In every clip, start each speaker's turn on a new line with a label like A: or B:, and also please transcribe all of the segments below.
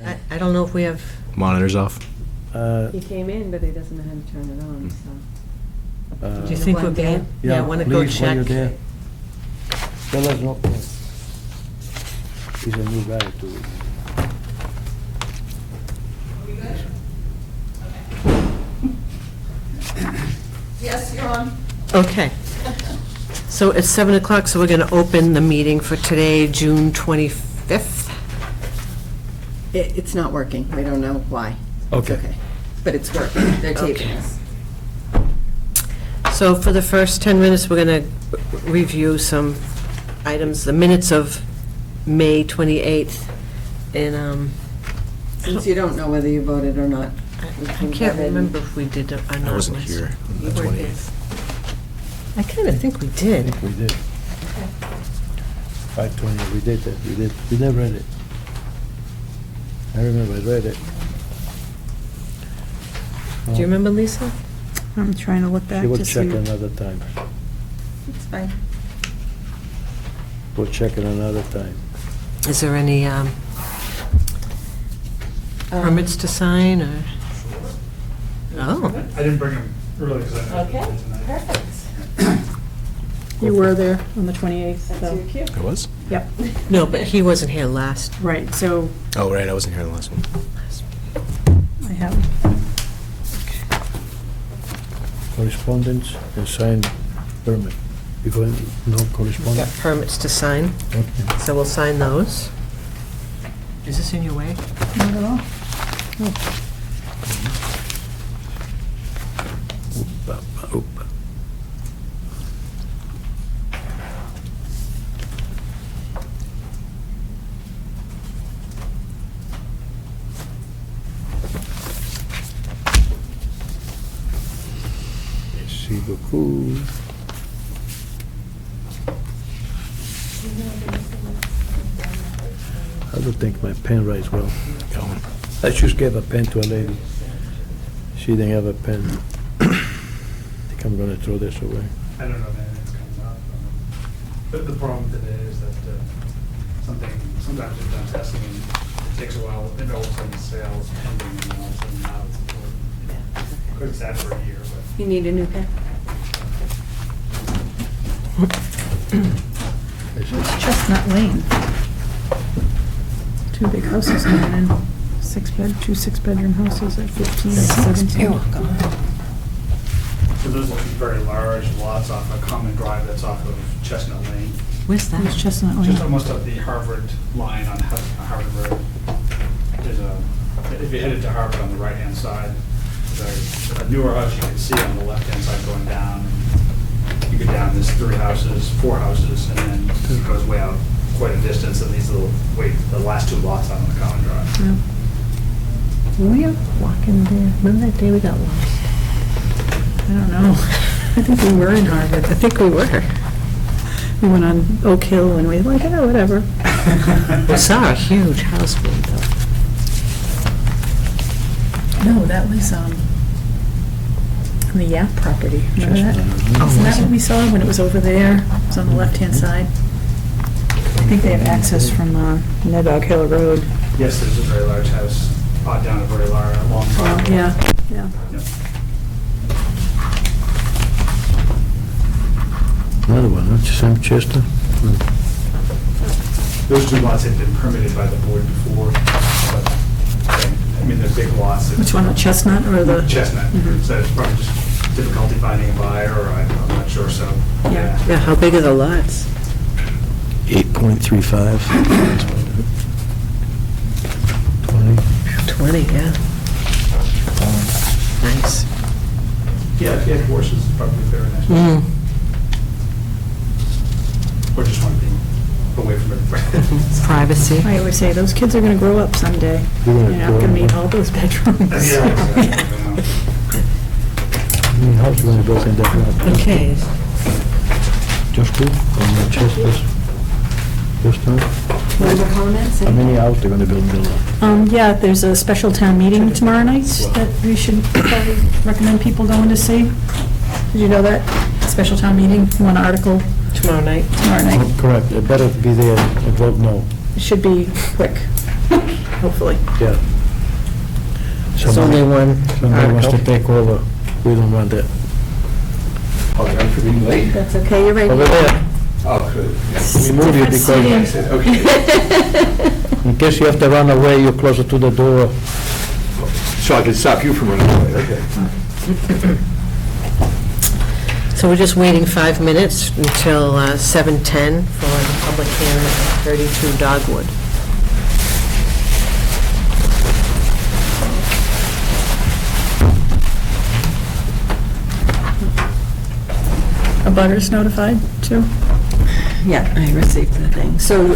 A: I don't know if we have,
B: Monitors off.
C: He came in, but he doesn't know how to turn it on, so.
A: do you think we're being? Yeah, I want to go
D: please, while you're
A: check.
D: there, tell us no. He's a new guy too.
E: Yes, you're on.
A: Okay. So it's 7 o'clock, so we're going to open the meeting for today, June 25th.
E: It's not working. We don't know why. It's
D: Okay.
E: But it's working. They're taping
A: Okay.
E: us.
A: So for the first 10 minutes, we're going to review some items, the minutes of May 28th. And
E: Since you don't know whether you voted or not. we
A: I
E: can
A: can't
E: go ahead and-
A: remember if we did or not.
B: I wasn't here on the
E: You weren't there.
B: 28th.
A: I kind of think we did.
D: We did. 5:20, we did that, we never read it. I remember I read it.
A: Do you remember, Lisa?
F: I'm trying to look back
D: She will
F: to
D: check
F: see.
D: another time.
E: It's fine.
D: We'll check it another time.
A: Is there any permits to sign, or? Oh,
G: I didn't bring them early because I
E: Okay, perfect.
F: You were there on the 28th,
E: That's
F: so,
E: your cue.
B: I was?
F: yep,
A: no, but he wasn't here last.
F: right, so
B: Oh, right, I wasn't here the last one.
F: I have,
D: Correspondence and sign permit. Before, no
A: Got
D: correspondence?
A: permits to sign,
D: Okay.
A: so we'll sign those. Is this in your way?
F: not at all.
D: Oop, oop. Merci beaucoup. I don't think my pen writes well. I just gave a pen to a lady. She didn't have a pen. I think I'm gonna throw this away.
G: I don't know if anything's coming up. But the problem today is that sometimes you've done testing and it takes a while, and all of a sudden sales pending and all of a sudden now it's important. Could have sat for a year, but.
E: You need a new pen?
F: Chestnut Lane. Two big houses going in, two six-bedroom houses at 15 and 17.
G: So those are two very large lots off a common drive that's off of Chestnut Lane.
A: Where's
F: Where's
A: that?
F: Chestnut
G: Just
F: Lane?
G: almost up the Harvard line on Harvard Road. There's if you headed to Harvard on the right-hand side, there's a newer house you can see on the left-hand side going down. You go down, there's four houses, and then it goes way out quite a distance, and these the last two lots on the common drive.
F: Yeah.
A: Were we walking there? Remember that day we got lost?
F: I don't know. I think we were in Harvard.
A: I think we were.
F: We went on Oak Hill and we were like, oh, whatever.
A: We saw a huge house being built.
F: No, that was the Yap property. Remember that?
D: Chestnut.
F: Isn't that what we saw when it was over there? It was on the left-hand side. I think they have access from Nedog Hill Road.
G: Yes, there's a very large house down a very long driveway.
F: Yeah, yeah.
G: Yep.
D: Another one, huh? Sam Chester?
G: Those two lots have been permitted by the board before, but, I mean, they're big lots.
F: Which one, the Chestnut or the?
G: Chestnut,
F: Mhm.
G: so it's probably just difficulty finding a buyer, or I'm not sure, so,
F: Yeah.
A: Yeah, how big are the lots?
D: 8.35. 20.
A: 20, yeah. Nice.
G: Yeah, if you had horses, it's probably very nice.
A: Mm.
G: Or just want to be away from everybody.
A: Privacy.
F: I always say, those kids are gonna grow up someday.
D: You're
F: You're
D: gonna
F: not
D: grow
F: gonna
D: up.
F: need all those bedrooms.
G: Yeah, exactly.
D: How many houses gonna build in that lot?
A: Okay.
D: Just two? On the Chester's? Just two?
E: Member comments?
D: How many houses they gonna build in that lot?
F: Yeah, there's a special town meeting tomorrow night that we should probably recommend people going to see. Did you know that? Special town meeting, one article
A: Tomorrow night.
F: tomorrow night.
D: Oh, correct, it better be there and vote no.
F: It should be quick. hopefully.
D: Yeah.
A: It's only one
D: Somebody wants to
A: article.
D: take over. We don't want that.
H: I'm for being late.
F: That's okay, you're right.
D: Over there,
H: Oh, good.
D: we moved you
F: Different
D: because
H: Okay.
D: in case you have to run away, you're closer to the door.
H: So I can stop you from running away, okay.
A: So we're just waiting 5 minutes until 7:10 for the public hearing of 32 Dogwood.
F: A butter's notified, too?
E: Yeah, I received the thing. So,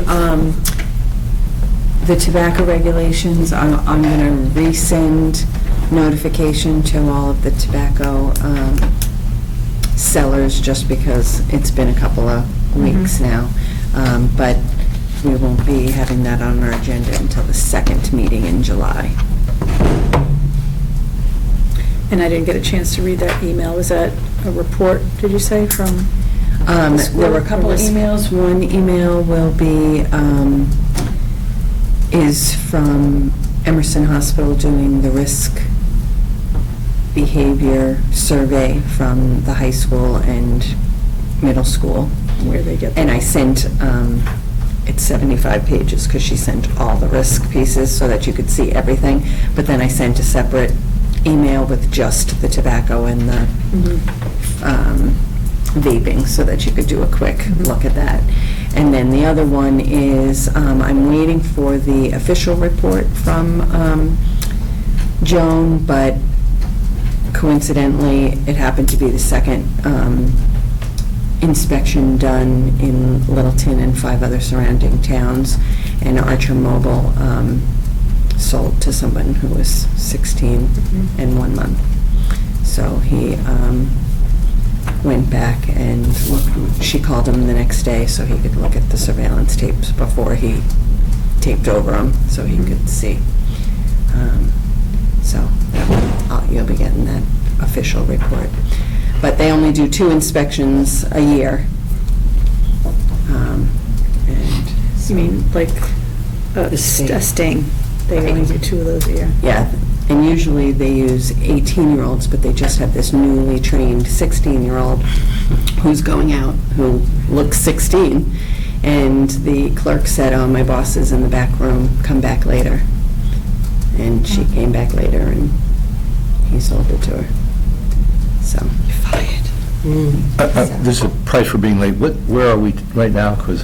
E: the tobacco regulations, I'm going to resend notification to all of the tobacco sellers, just because it's been a couple of weeks now. But we won't be having that on our agenda until the second meeting in July.
F: And I didn't get a chance to read that email. Was that a report, did you say, from?
E: There were a couple of emails. One email will be, is from Emerson Hospital doing the risk behavior survey from the high school and middle school.
F: Where they get
E: And I sent, it's 75 pages, because she sent all the risk pieces so that you could see everything. But then I sent a separate email with just the tobacco and the vaping, so that you could do a quick look at that. And then the other one is, I'm waiting for the official report from Joan, but coincidentally, it happened to be the second inspection done in Littleton and 5 other surrounding towns, and Archer Mobile sold to someone who was 16 and 1 month. So he went back and she called him the next day so he could look at the surveillance tapes before he taped over them, so he could see. So you'll be getting that official report. But they only do 2 inspections a year. And
F: You mean, like,
A: The sting.
F: a sting? They only do 2 of those a year.
E: yeah, and usually they use 18-year-olds, but they just have this newly trained 16-year-old who's going out, who looks 16. And the clerk said, "Oh, my boss is in the back room, come back later." And she came back later, and he sold it to her. So.
H: This is a price for being late. Where are we right now? Because,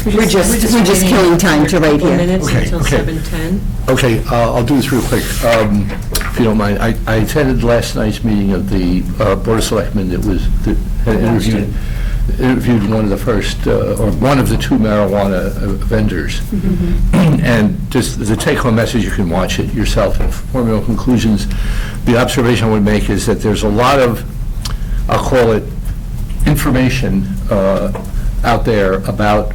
E: We're just killing time to right
A: 4
E: here.
A: minutes
H: Okay,
A: until
H: okay.
A: 7:10.
H: okay, I'll do this real quick, if you don't mind. I attended last night's meeting of the Board of Selectmen that had interviewed one of the first, or one of the 2 marijuana vendors. And just the take-home message, you can watch it yourself and form your own conclusions. The observation I would make is that there's a lot of, I'll call it, information out there about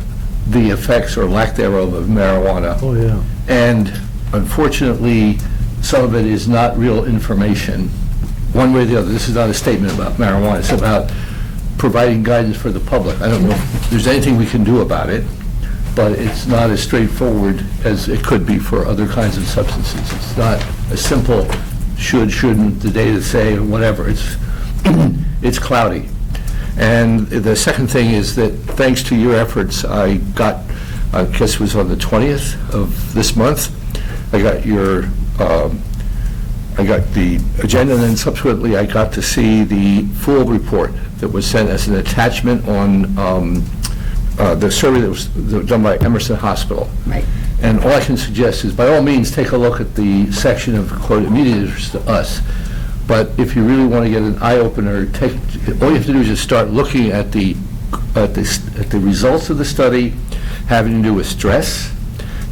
H: the effects or lack thereof of marijuana.
D: Oh, yeah.
H: And unfortunately, some of it is not real information, one way or the other. This is not a statement about marijuana. It's about providing guidance for the public. I don't know if there's anything we can do about it, but it's not as straightforward as it could be for other kinds of substances. It's not a simple should, shouldn't, the data say, or whatever. It's cloudy. And the second thing is that thanks to your efforts, I got, I guess it was on the 20th of this month, I got the agenda, and then subsequently I got to see the full report that was sent as an attachment on the survey that was done by Emerson Hospital.
E: Right.
H: And all I can suggest is, by all means, take a look at the section of, quote, immediate interest to us. But if you really want to get an eye-opener, all you have to do is just start looking at the results of the study, having to do with stress,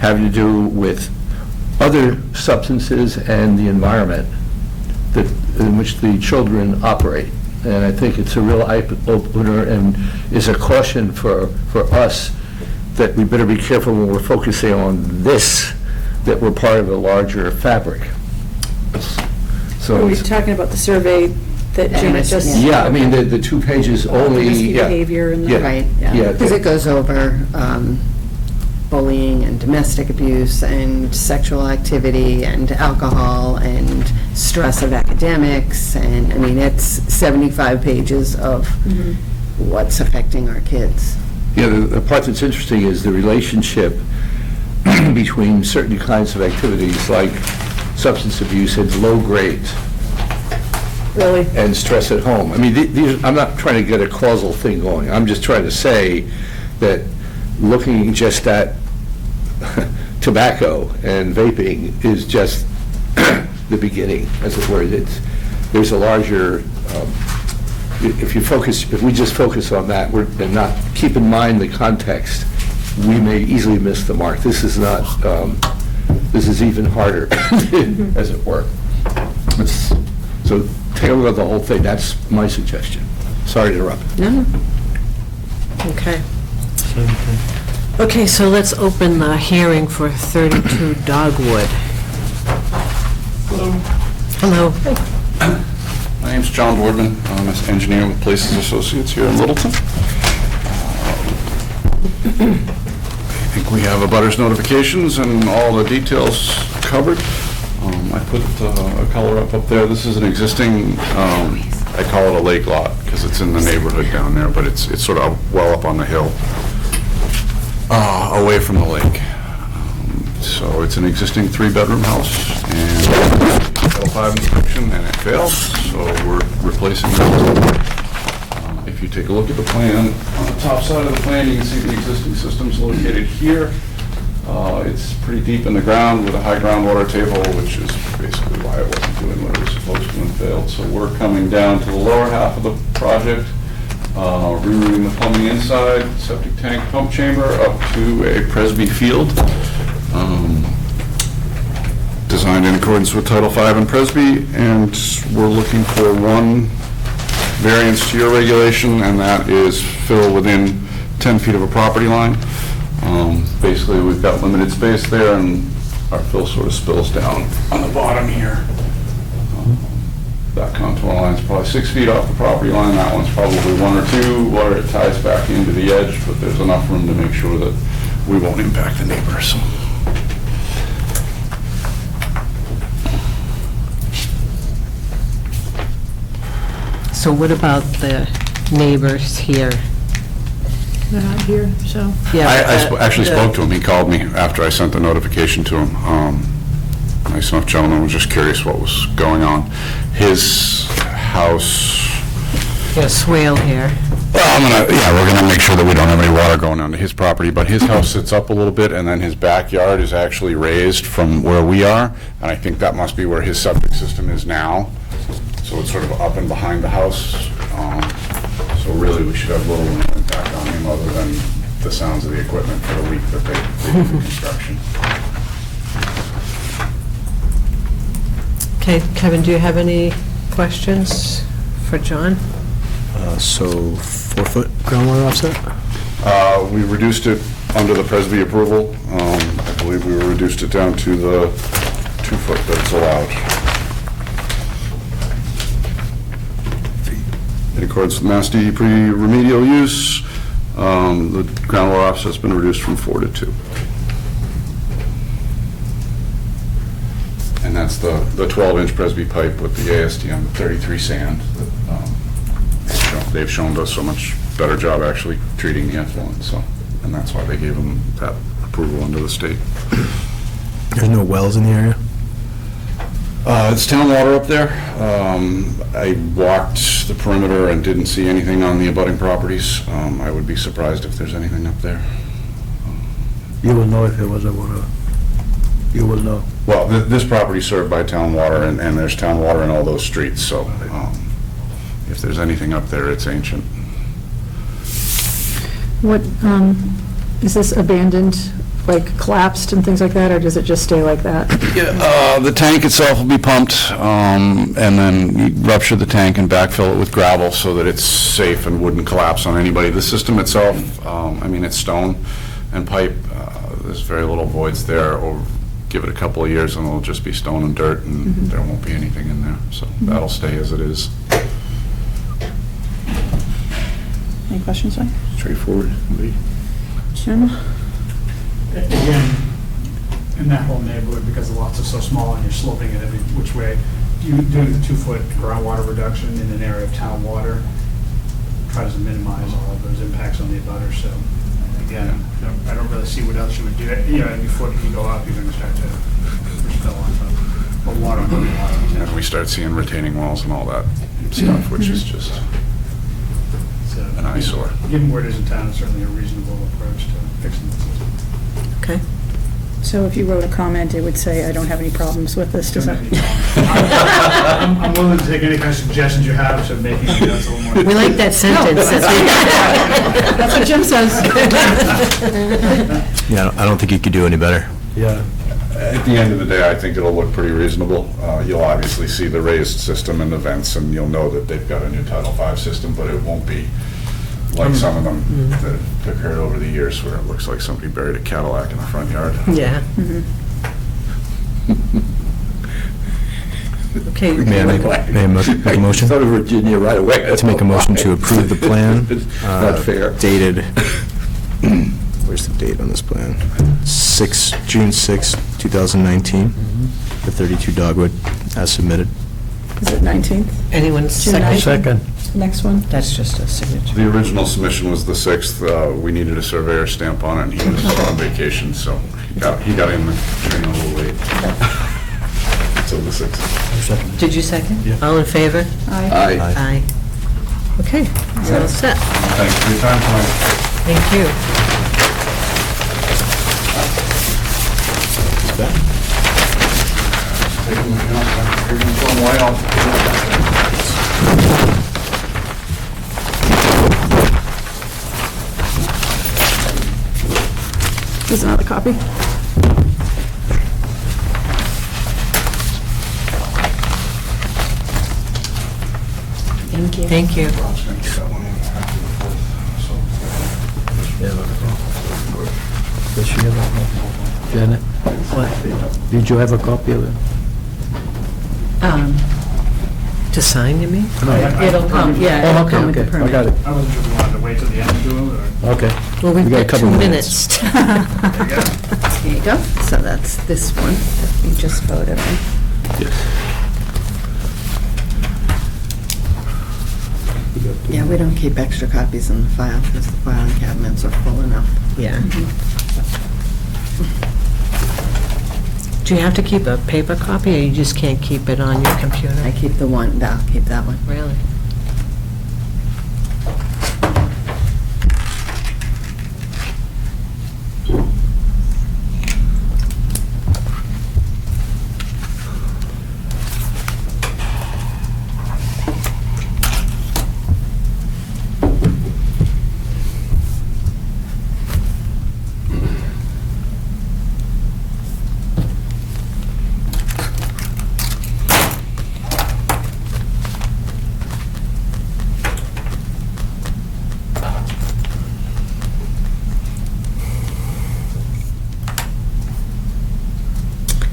H: having to do with other substances and the environment in which the children operate. And I think it's a real eye-opener and is a caution for us that we better be careful when we're focusing on this, that we're part of a larger fabric. So,
F: Are we talking about the survey that Janet just?
H: yeah, I mean, the 2 pages only,
F: Risky
H: yeah.
F: behavior and the.
H: Yeah.
E: Right,
H: Yeah.
E: because it goes over bullying and domestic abuse and sexual activity and alcohol and stress of academics, and, I mean, it's 75 pages of what's affecting our kids.
H: Yeah, the part that's interesting is the relationship between certain kinds of activities like substance abuse and low grades
F: Really?
H: and stress at home. I mean, I'm not trying to get a causal thing going. I'm just trying to say that looking just at tobacco and vaping is just the beginning, as it were. There's a larger, if we just focus on that and not keep in mind the context, we may easily miss the mark. This is not, this is even harder, as it were. So take a look at the whole thing. That's my suggestion. Sorry to interrupt.
E: No?
A: Okay. Okay, so let's open the hearing for 32 Dogwood. Hello.
I: My name's John Boardman. I'm an engineer with Places Associates here in Littleton. I think we have abutters notifications and all the details covered. I put a color up there. This is an existing, I call it a lake lot because it's in the neighborhood down there, but it's sort of well up on the hill, away from the lake. So it's an existing 3-bedroom house, and Title 5 inspection, and it failed, so we're replacing it. If you take a look at the plan, on the top side of the plan, you can see the existing system's located here. It's pretty deep in the ground with a high groundwater table, which is basically why it wasn't doing what it was supposed to and failed. So we're coming down to the lower half of the project, rerouting the plumbing inside, septic tank, pump chamber, up to a Presby field. Designed in accordance with Title V and Presby, and we're looking for one variance to your regulation, and that is fill within 10 feet of a property line. Basically, we've got limited space there, and our fill sort of spills down on the bottom here. That contour line's probably 6 feet off the property line. That one's probably 1 or 2, where it ties back into the edge, but there's enough room to make sure that we won't impact the neighbors.
A: So what about the neighbors here?
F: They're not here, so.
A: Yeah,
I: I actually spoke to him. He called me after I sent the notification to him. Nice enough gentleman, was just curious what was going on. His house...
A: Got a swale here.
I: Well, we're gonna make sure that we don't have any water going onto his property, but his house sits up a little bit, and then his backyard is actually raised from where we are, and I think that must be where his septic system is now. So it's sort of up and behind the house. So really, we should have little impact on him other than the sounds of the equipment for the week that they do the construction.
A: Okay, Kevin, do you have any questions for John?
B: So 4-foot groundwater offset?
I: We reduced it under the Presby approval. I believe we reduced it down to the 2-foot that it's allowed. In accordance with Mass DEP remedial use, the groundwater offset's been reduced from 4 to 2. And that's the 12-inch Presby pipe with the AST on the 33 sand. They've shown us so much better job actually treating the effluent, so, and that's why they gave them that approval under the state.
B: There's no wells in the area?
I: It's town water up there. I walked the perimeter and didn't see anything on the abutting properties. I would be surprised if there's anything up there.
D: You will know if there was a water. You will know.
I: Well, this property's served by town water, and there's town water in all those streets, so if there's anything up there, it's ancient.
F: What, is this abandoned, like collapsed and things like that, or does it just stay like that?
I: Yeah, the tank itself will be pumped, and then you rupture the tank and backfill it with gravel so that it's safe and wouldn't collapse on anybody. The system itself, I mean, it's stone and pipe. There's very little voids there. Or give it a couple of years and it'll just be stone and dirt, and there won't be anything in there. So that'll stay as it is.
F: Any questions, Mike?
I: Straightforward.
F: Jim?
G: again, in that whole neighborhood, because the lots are so small and you're sloping it every which way, doing the 2-foot groundwater reduction in an area of town water tries to minimize all of those impacts on the abutters. So again, I don't really see what else you would do. Every foot you go up, you're going to start to push the on the water on the water.
I: And we start seeing retaining walls and all that stuff, which is just
G: So,
I: an eyesore.
G: Given where it is in town, it's certainly a reasonable approach to fixing the system.
A: Okay.
F: So if you wrote a comment, it would say, I don't have any problems with this, does that?
G: I'm willing to take any kind of suggestions you have, so making it a little more.
A: We like that sentence.
F: That's what Jim says.
B: Yeah, I don't think you could do any better.
D: Yeah.
I: At the end of the day, I think it'll look pretty reasonable. You'll obviously see the raised system and the vents, and you'll know that they've got a new Title V system, but it won't be like some of them that have occurred over the years where it looks like somebody buried a Cadillac in the front yard.
A: Yeah. Okay.
B: May I make a motion?
H: Thought of Virginia right away.
B: To make a motion to approve the plan.
H: Not fair.
B: Dated, where's the date on this plan? June 6, 2019, for 32 Dogwood, as submitted.
F: Is it 19th?
A: Anyone
F: June
A: second?
F: 19th?
D: Second.
F: Next one?
A: That's just a signature.
I: The original submission was the 6th. We needed a surveyor stamp on it, and he was on vacation, so he got in the train a little late. So the 6th.
A: Did you second?
B: Yeah.
A: All in favor?
F: Aye.
H: Aye.
A: Aye. Okay, so all set.
I: Thanks for your time tonight.
A: Thank you.
I: Taking some way off.
F: There's another copy.
A: Thank you. Thank you.
I: Rob's gonna get that one in after the 4th, so.
D: Does she have a copy? Janet? What? Did you have a copy of it?
A: To sign, you mean?
F: It'll come, yeah, it'll come with the
D: Okay,
F: permit.
D: I got it.
G: I wasn't sure if you wanted to wait till the end to do it, or...
D: Okay.
A: Well, we've
B: We got a
A: got
B: couple
A: 2
B: minutes.
A: minutes.
G: There you go.
E: Here you go. So that's this one that we just voted on. Yeah, we don't keep extra copies in the file because the filing cabinets are full enough.
A: Yeah. Do you have to keep a paper copy, or you just can't keep it on your computer?
E: I keep the one, I'll keep that one.
A: Really?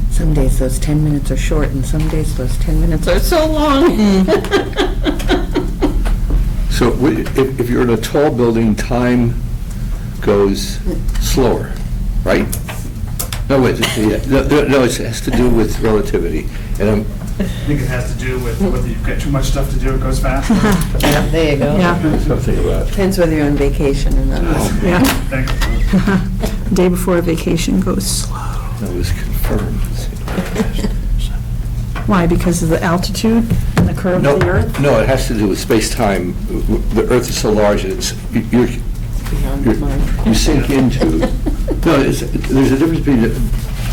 E: Some days those 10 minutes are short, and some days those 10 minutes are so long.
H: So if you're in a tall building, time goes slower, right? No, wait, no, it has to do with relativity. And
G: I think it has to do with whether you've got too much stuff to do, it goes faster.
E: Yeah, there you go.
F: Yeah,
H: something about,
E: Depends whether you're on vacation or not.
F: yeah.
G: Thank you.
F: Day before vacation goes slow.
H: that was confirmed.
F: Why, because of the altitude and the curve
H: No,
F: of the Earth?
H: no, it has to do with space-time. The Earth is so large, it's, you're,
E: Beyond the mind.
H: you sink into, no, there's a difference between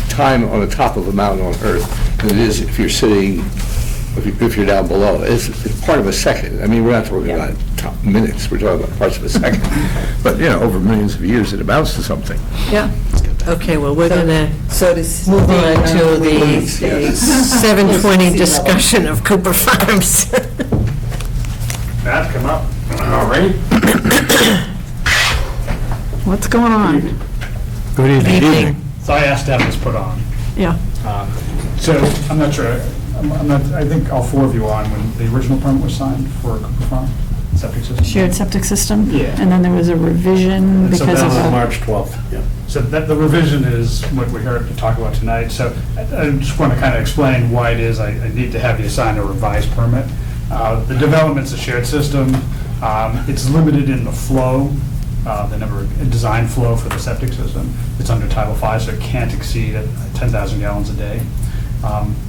H: time on the top of a mountain on Earth than it is if you're sitting, if you're down below. It's part of a second. I mean, we're not talking about minutes, we're talking about parts of a second. But, you know, over millions of years, it amounts to something.
F: Yeah.
A: Okay, well, we're going to
E: So does.
A: move on to the
H: Yes.
A: 7:20 discussion of Cooper Farms.
G: Matt, come up. All right.
F: What's going on?
D: Good
A: Evening.
G: So I asked to have this put on.
F: Yeah.
G: So I'm not sure, I'm not, I think all 4 of you were on when the original permit was signed for Cooper Farm. septic system.
F: Shared septic system?
G: Yeah.
F: And then there was a revision
G: And so
F: because
G: that
F: of
G: was
F: a...
D: March 12th, yeah.
G: So that, the revision is what we're here to talk about tonight. So I just want to kind of explain why it is I need to have you sign a revised permit. The development's a shared system. It's limited in the flow, the number of design flow for the septic system. It's under Title V, so it can't exceed 10,000 gallons a day.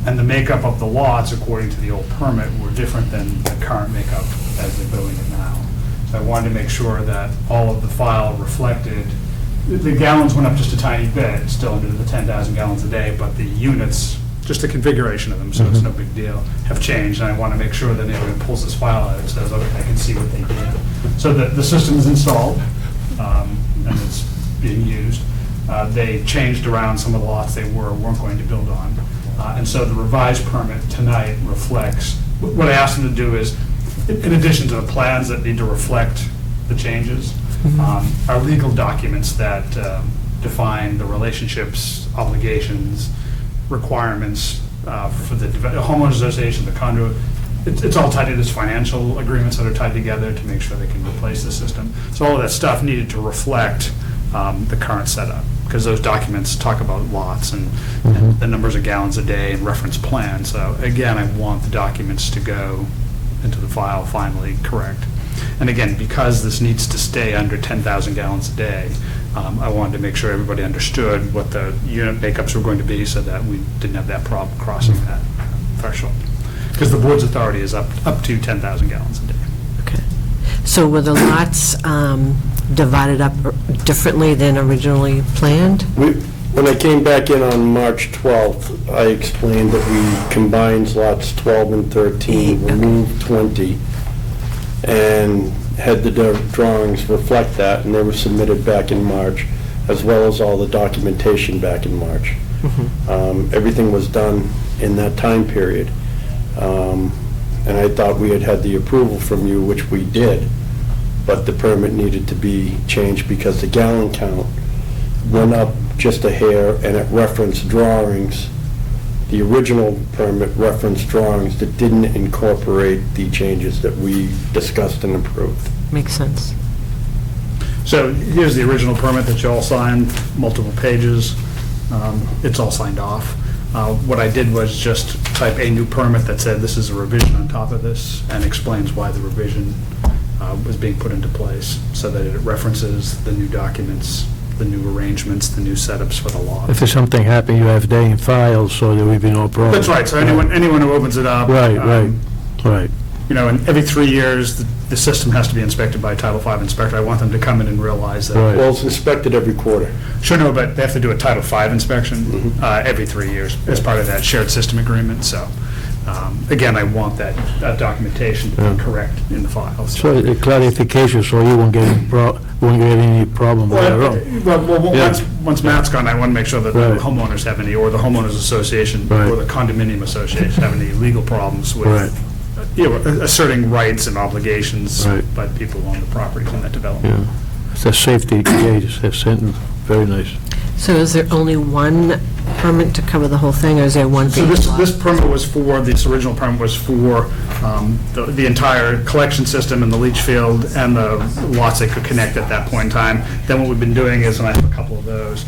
G: And the makeup of the lots, according to the old permit, were different than the current makeup as they're building it now. So I wanted to make sure that all of the file reflected, the gallons went up just a tiny bit, still under the 10,000 gallons a day, but the units, just the configuration of them, so it's no big deal, have changed. And I want to make sure that anyone who pulls this file out, it says, okay, I can see what they did. So the system is installed, and it's being used. They changed around some of the lots they weren't going to build on. And so the revised permit tonight reflects, what I asked them to do is, in addition to the plans that need to reflect the changes, are legal documents that define the relationships, obligations, requirements for the homeowners association, the conduit. It's all tied to these financial agreements that are tied together to make sure they can replace the system. So all of that stuff needed to reflect the current setup, because those documents talk about lots and the numbers of gallons a day and reference plans. So again, I want the documents to go into the file finally correct. And again, because this needs to stay under 10,000 gallons a day, I wanted to make sure everybody understood what the unit makeups were going to be so that we didn't have that problem crossing that threshold. Because the board's authority is up to 10,000 gallons a day.
A: Okay. So were the lots divided up differently than originally planned?
D: When I came back in on March 12th, I explained that we combined lots 12 and 13, removed 20, and had the drawings reflect that, and they were submitted back in March, as well as all the documentation back in March. Everything was done in that time period. And I thought we had had the approval from you, which we did, but the permit needed to be changed because the gallon count went up just a hair, and it referenced drawings. The original permit referenced drawings that didn't incorporate the changes that we discussed and approved.
A: Makes sense.
G: So here's the original permit that you all signed, multiple pages. It's all signed off. What I did was just type a new permit that said this is a revision on top of this and explains why the revision was being put into place, so that it references the new documents, the new arrangements, the new setups for the lot.
D: If there's something happened, you have day in files, so there will be no problem.
G: That's right, so anyone who opens it up.
D: Right.
G: You know, and every 3 years, the system has to be inspected by a Title V inspector. I want them to come in and realize that.
D: Well, it's inspected every quarter.
G: Sure, no, but they have to do a Title V inspection every 3 years as part of that shared system agreement, so. Again, I want that documentation to be correct in the files.
D: So a clarification, so you won't get any problem with your own.
G: Well, once Matt's gone, I want to make sure that the
D: Right.
G: homeowners have any, or the homeowners association,
D: Right.
G: or the condominium association have any legal problems
D: Right.
G: with, you know, asserting rights and obligations
D: Right.
G: by the people who own the properties in that development.
D: Yeah, it's a safety gauge, it's very nice.
A: So is there only one permit to cover the whole thing, or is there one?
G: So this permit was for, this original permit was for the entire collection system and the leach field and the lots that could connect at that point in time. Then what we've been doing is, and I have a couple of those,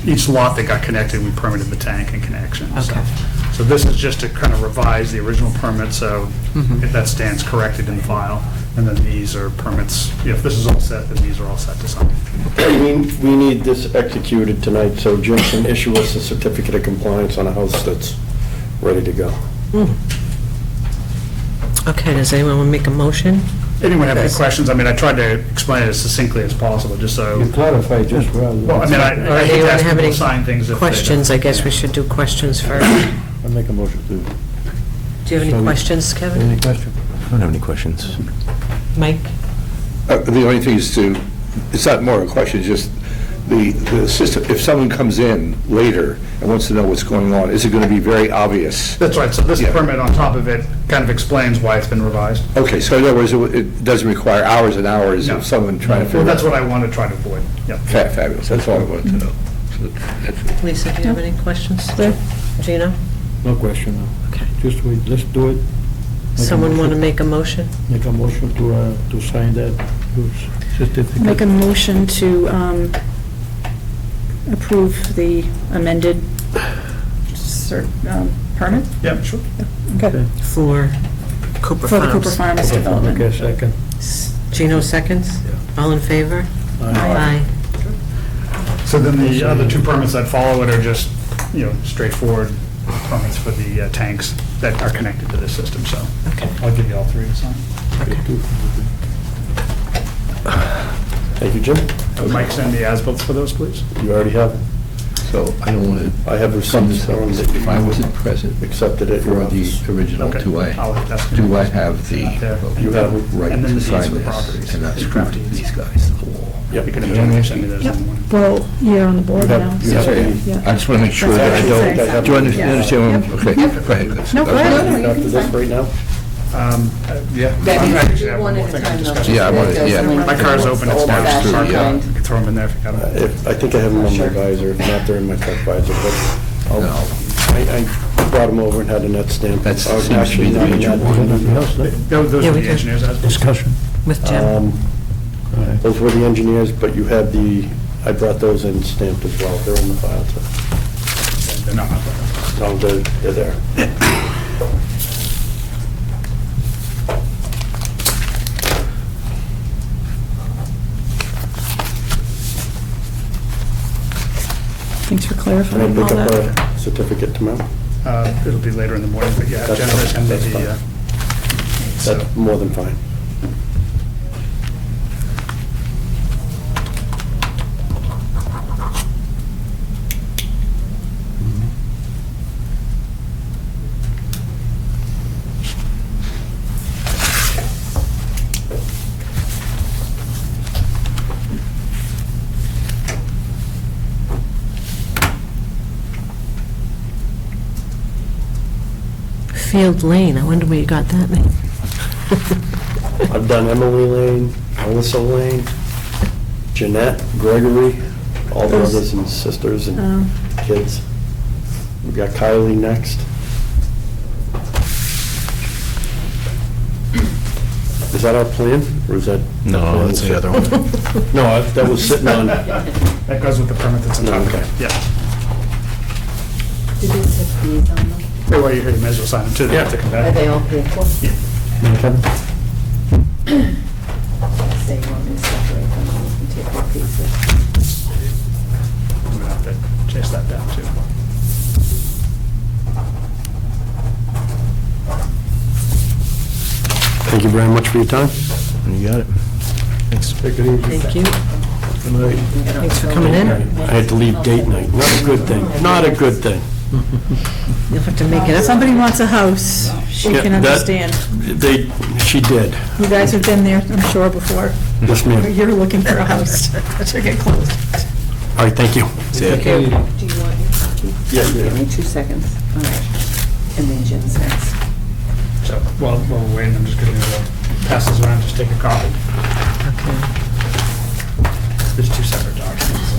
G: each lot that got connected, we permitted the tank and connection.
A: Okay.
G: So this is just to kind of revise the original permit, so if that stands corrected in the file. And then these are permits, if this is all set, then these are all set to sign.
D: We need this executed tonight, so Jim can issue us a certificate of compliance on a house that's ready to go.
A: Okay, does anyone want to make a motion?
G: Anyone have any questions? I mean, I tried to explain it as succenctly as possible, just so.
D: You clarified just well.
G: Well, I mean, I hate to
A: Anyone
G: ask
A: have
G: people
A: any
G: to sign things if they don't.
A: questions? I guess we should do questions first.
D: I'll make a motion to.
A: Do you have any questions, Kevin?
D: Any question?
B: I don't have any questions.
A: Mike?
H: The only thing is it's not more a question, it's just the system, if someone comes in later and wants to know what's going on, is it going to be very obvious?
G: That's right, so this
H: Yeah.
G: permit on top of it kind of explains why it's been revised.
H: Okay, so in other words, it doesn't require hours and hours
G: No.
H: of someone trying to figure
G: Well,
H: out.
G: that's what I want to try to avoid, yep.
H: Fabulous, that's all I wanted to know. So that's it.
A: Lisa, do you have any questions?
F: Clear.
A: Gina?
D: No question, no.
A: Okay.
D: Just wait, let's do it.
A: Someone want to make a motion?
J: Make a motion to sign that certificate.
F: Make a motion to approve the amended permit?
G: Yeah, sure.
F: Okay.
A: For Cooper
F: For the Cooper
A: Farms.
F: Farms development.
J: Okay, second.
A: Gino seconds? All in favor? Aye.
G: So then the other two permits that follow it are just, straightforward permits for the tanks that are connected to this system, so.
A: Okay.
G: I'll give you all three to sign.
D: Thank you, Jim.
G: Would Mike send the as-bills for those, please?
D: You already have them.
H: So I don't want to,
D: I have receipts showing that
H: if I
D: you
H: wasn't present
D: accepted it.
H: for the original,
G: Okay.
H: do I
G: That's
H: have
G: gonna-
H: the
D: You have them.
H: right
G: And then
H: to
G: the deeds
H: sign
G: for the
H: this
G: properties.
H: and not
G: The
H: screw
G: draft deeds.
H: these guys to the wall?
D: Yep.
G: You can send me those in the morning.
F: Well, you're on the board
D: You have-
F: now.
D: you
F: so-
D: have
H: Sorry,
F: yeah.
H: I just want to make sure that I
F: That's
H: don't,
F: what I'm
H: do you
F: saying.
H: understand what I'm, okay, go ahead.
F: No, go ahead.
D: After this right now?
G: Yeah.
E: Maybe
G: Actually,
E: do
G: I have
E: one
G: more
E: at a
G: thing
E: time,
G: to
E: though.
G: discuss.
H: Yeah, I want to, yeah.
G: My car's open, it's down,
H: Old-fashioned
G: parked out.
E: kind.
G: You can throw them in there if you got them.
D: I think I have them on my visor, if not, they're in my truck visor, but
H: No.
D: I brought them over and had a net stamp.
H: That seems to be
D: Actually,
H: the
D: not a
H: major
D: net,
H: one.
J: Anything else, no?
G: Those
A: Yeah,
G: are
A: we
G: the
A: can.
G: engineers' as-bills.
J: Discussion.
A: With Jim.
J: All right.
D: Those were the engineers, but you had I brought those in stamped as well. They're in the file, too.
G: They're not.
D: No, they're there.
F: Thanks for
D: Can I
F: clarifying all
D: pick up
F: that.
D: a certificate tomorrow?
G: It'll be later in the morning, but yeah,
D: That's
G: Jennifer
D: fine,
G: sent me
D: that's
G: the,
D: fine.
G: so,
D: That's more than fine.
A: Field Lane, I wonder where you got that name.
D: I've done Emily Lane, Melissa Lane, Jeanette, Gregory, all the brothers and sisters and kids. We got Kylie next. Is that our plan, or is that?
B: No, that's the other one.
D: No, that was sitting on,
G: that goes with the permit that's in top.
D: Okay.
G: Yeah.
E: Do these have fees on them?
G: Hey, while you're here, you may as well sign them too. They have to come
E: Are
G: back.
E: they all paid for?
G: Yeah.
E: Say you want me to separate them, you can take their pieces.
G: I'm gonna have to chase that down too.
D: thank you very much for your time.
B: You got it. Thanks.
A: Thank you.
J: Good night.
A: Thanks for coming in.
D: I had to leave date night, not a good thing, not a good thing.
A: You'll have to make it up.
F: Somebody wants a house, she
D: Yeah,
F: can
D: that-
F: understand.
D: She did,
F: You guys have been there, I'm sure, before.
D: yes ma'am.
F: You're looking for a house to get closed.
D: All right, thank you.
B: See ya.
E: Do you want your copy?
D: Yeah,
E: Give me 2 seconds. All right. And then Jim's next.
G: So while we're waiting, I'm just gonna pass this around, just take a copy.
A: Okay.
G: There's 2 separate documents.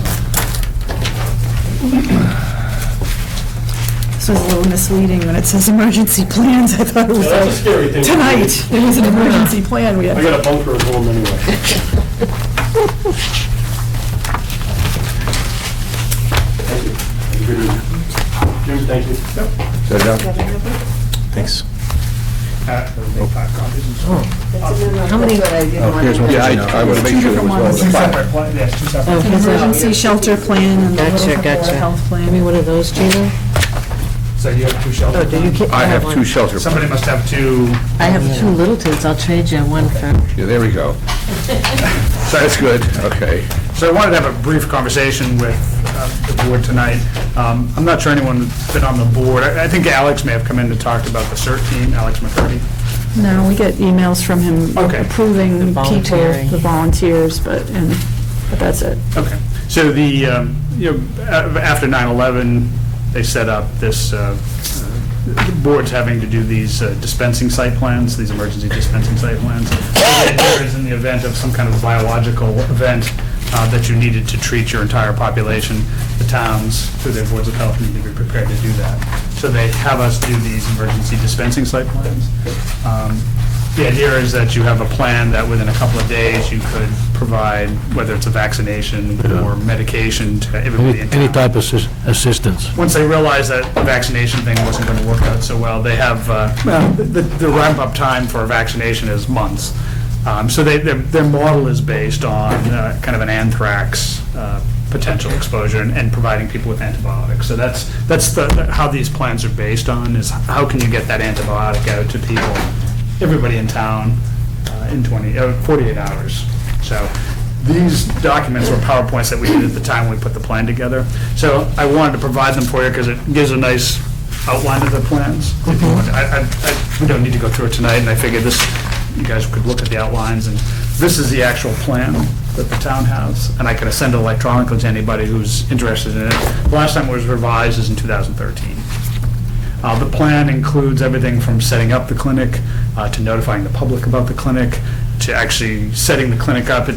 F: This was a little misleading when it says emergency plans. I thought it was
D: That's a scary thing.
F: tonight. It was an emergency plan we
D: I
F: had.
D: got a bunker at home anyway. Thank you. Good evening. Jim, thank you.
H: Is that enough?
B: Thanks.
G: There'll be 5 copies. and so-
A: How many-
E: But I didn't
H: Oh,
E: want
H: here's
E: to-
H: one. Yeah, I want to make sure it was well.
G: Two separate, yes, 2 separate.
A: Oh,
F: An
A: here's a-
F: emergency shelter plan and the
A: Gotcha,
F: Little Board
A: gotcha.
F: health
A: Give me
F: plan.
A: one of those, Gina.
G: So you have 2 shelter
A: Oh, do you
G: plans?
A: keep?
H: I have
A: one.
H: 2 shelter.
G: Somebody must have 2.
A: I have 2 Littletons. I'll trade you one for.
H: Yeah, there we go. That's good, okay.
G: So I wanted to have a brief conversation with the board tonight. I'm not sure anyone that's been on the board. I think Alex may have come in to talk about the CERT team, Alex McCurdy.
F: No, we get emails from him
G: Okay.
F: approving people,
A: Volunteering.
F: the volunteers, but that's it.
G: Okay. So after 9/11, they set up this, the board's having to do these dispensing site plans, these emergency dispensing site plans. The idea is in the event of some kind of biological event, that you needed to treat your entire population, the towns, through their boards of health, need to be prepared to do that. So they have us do these emergency dispensing site plans. The idea is that you have a plan that within a couple of days, you could provide, whether it's a vaccination or medication to everybody in town.
J: Any type of assistance.
G: Once they realized that the vaccination thing wasn't going to work out so well, they have, the ramp-up time for a vaccination is months. So their model is based on kind of an anthrax potential exposure and providing people with antibiotics. So that's how these plans are based on, is how can you get that antibiotic out to people, everybody in town, in 48 hours. So these documents were PowerPoints that we did at the time we put the plan together. So I wanted to provide them for you because it gives a nice outline of the plans. If you want. We don't need to go through it tonight, and I figured you guys could look at the outlines, and this is the actual plan that the town has, and I can send it electronically to anybody who's interested in it. The last time it was revised is in 2013. The plan includes everything from setting up the clinic, to notifying the public about the clinic, to actually setting the clinic up.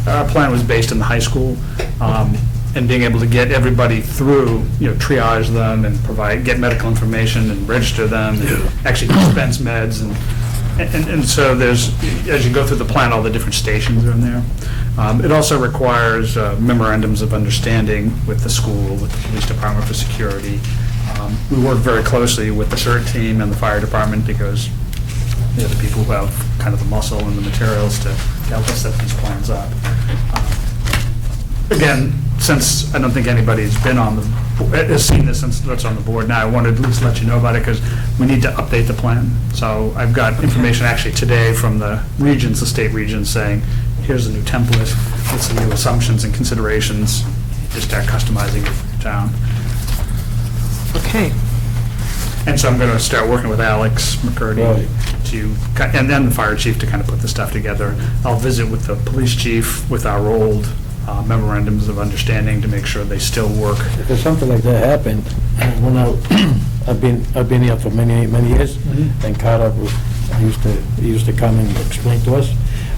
G: Our plan was based in the high school, and being able to get everybody through, triage them and get medical information and register them, and actually dispense meds. And so there's, as you go through the plan, all the different stations are in there. It also requires memorandums of understanding with the school, with the police department for security. We work very closely with the CERT team and the fire department because they're the people who have kind of the muscle and the materials to help us set these plans up. Again, since I don't think anybody's has seen this since it's on the board now, I wanted to at least let you know about it because we need to update the plan. So I've got information actually today from the regions, the state regions, saying, here's a new template with some new assumptions and considerations. Just start customizing it for your town.
A: Okay.
G: And so I'm going to start working with Alex McCurdy and then the fire chief to kind of put the stuff together. I'll visit with the police chief with our old memorandums of understanding to make sure they still work.
J: Because something like that happened, when I've been here for many years, and Carter used to come and explain to us.